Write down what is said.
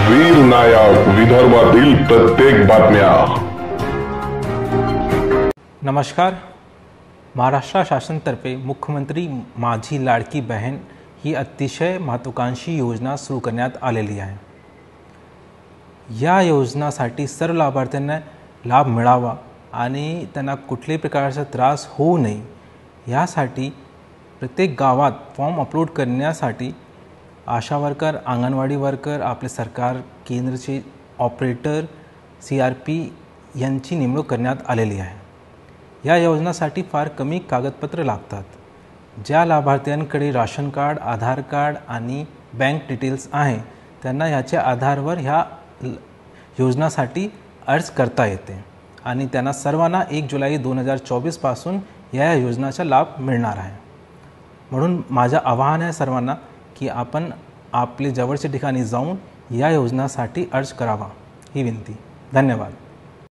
वीर नायक विदर्भातील प्रत्येक बातम्या। नमस्कार। महाराष्ट्र शासनातर्फे मुख्यमंत्री माझी लाडकी बहीण ही अतिशय महत्त्वाकांक्षी योजना सुरू करण्यात आलेली आहे। या योजनासाठी सर्व लाभार्थ्यांना लाभ मिळावा आणि त्यांना कुठल्याही प्रकारचा त्रास होऊ नये यासाठी प्रत्येक गावात फॉर्म अपलोड करण्यासाठी आशा वर्कर, अंगणवाडी वर्कर, आपले सरकार केंद्राचे ऑपरेटर, CRP यांची नेमणूक करण्यात आलेली आहे। या योजनासाठी फार कमी कागदपत्र लागतात। ज्या लाभार्थ्यांकडे राशन कार्ड, आधार कार्ड आणि बँक डिटेल्स आहे त्यांना याच्या आधारावर ह्या योजनासाठी अर्ज करता येते आणि त्यांना सर्वांना 1 जुलै 2024 पासून या योजनेचा लाभ मिळणार आहे। म्हणून माझं आवाहन आहे सर्वांना की आपण आपले जवळच्या ठिकाणी जाऊन या योजनासाठी अर्ज करावा ही विनंती। धन्यवाद।